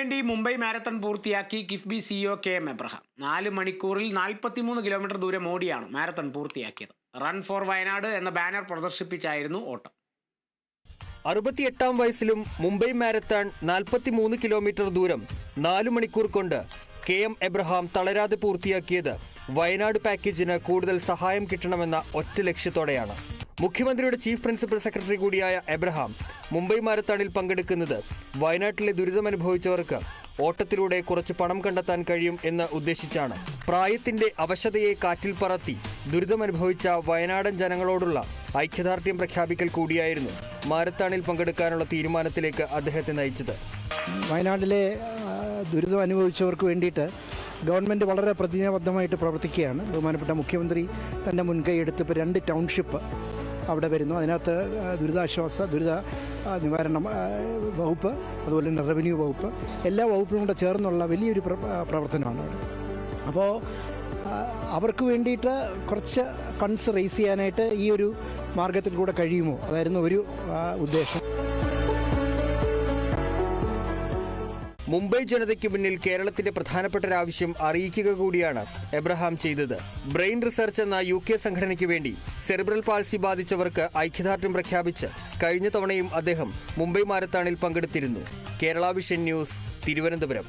വേണ്ടി മുംബൈ മാരത്തൺ പൂർത്തിയാക്കി KIIFB CEO KM Abraham. 4 മണിക്കൂറിൽ 43 കിലോമീറ്റർ ദൂരം ഓടിയാണ് മാരത്തൺ പൂർത്തിയാക്കിയത്. റൺ ഫോർ വയനാട് എന്ന ബാനർ പ്രദർശിപ്പിച്ചായിരുന്നു ഓട്ടം. 68-ാം വയസ്സിലും മുംബൈ മാരത്തൺ 43 കിലോമീറ്റർ ദൂരം 4 മണിക്കൂർ കൊണ്ട് KM എബ്രഹാം തളരാതെ പൂർത്തിയാക്കിയത് വയനാട് പാക്കേജിന് കൂടുതൽ സഹായം കിട്ടണമെന്ന ഒറ്റ ലക്ഷ്യത്തോടെയാണ്. മുഖ്യമന്ത്രിയുടെ ചീഫ് പ്രിൻസിപ്പൽ സെക്രട്ടറി കൂടിയായ എബ്രഹാം മുംബൈ മാരത്തണിൽ പങ്കെടുക്കുന്നത് വയനാട്ടിലെ ദുരിതമനുഭവിച്ചവർക്ക് ഓട്ടത്തിലൂടെ കുറച്ച് പണം കണ്ടെത്താൻ കഴിയും എന്ന് ഉദ്ദേശിച്ചാണ്. പ്രായത്തിന്റെ അവശതയെ കാറ്റിൽ പറത്തി ദുരിതമനുഭവിച്ച വയനാടൻ ജനങ്ങളോടുള്ള ഐക്യദാർഢ്യം പ്രഖ്യാപിക്കൽ കൂടിയായിരുന്നു മാരത്തണിൽ പങ്കെടുക്കാനുള്ള തീരുമാനത്തിലേക്ക് അദ്ദേഹത്തെ നയിച്ചത്. വയനാട്ടിലെ ദുരിതം അനുഭവിച്ചവർക്ക് വേണ്ടിയിട്ട് ഗവൺമെൻറ് വളരെ പ്രതിജ്ഞാബദ്ധമായിട്ട് പ്രവർത്തിക്കുകയാണ്. ബഹുമാനപ്പെട്ട മുഖ്യമന്ത്രി തൻ്റെ മുൻകൈ എടുത്ത് ഇപ്പോൾ 2 ടൗൺഷിപ്പ് അവിടെ വരുന്നു. അതിനകത്ത് ദുരിത നിവാരണ വകുപ്പ്, അതുപോലെ തന്നെ റവന്യൂ വകുപ്പ്, എല്ലാ വകുപ്പും കൂടെ ചേർന്നുള്ള വലിയൊരു പ്രവർത്തനമാണ് അവിടെ. അപ്പോൾ അവർക്ക് വേണ്ടിയിട്ട് കുറച്ച് ഫണ്ട്സ് റേസ് ചെയ്യാനായിട്ട് ഈ ഒരു മാർഗത്തിൽ കൂടെ കഴിയുമോ, അതായിരുന്നു ഒരു ഉദ്ദേശം. മുംബൈ ജനതയ്ക്ക് മുന്നിൽ കേരളത്തിന്റെ പ്രധാനപ്പെട്ട ഒരു ആവശ്യം അറിയിക്കുക കൂടിയാണ് എബ്രഹാം ചെയ്തത്. ബ്രെയിൻ റിസർച്ച് എന്ന UK സംഘടനയ്ക്ക് വേണ്ടി സെറിബ്രൽ പാൾസി ബാധിച്ചവർക്ക് ഐക്യദാർഢ്യം പ്രഖ്യാപിച്ച് കഴിഞ്ഞ തവണയും അദ്ദേഹം മുംബൈ മാരത്തണിൽ പങ്കെടുത്തിരുന്നു. Kerala vision news, Thiruvananthapuram.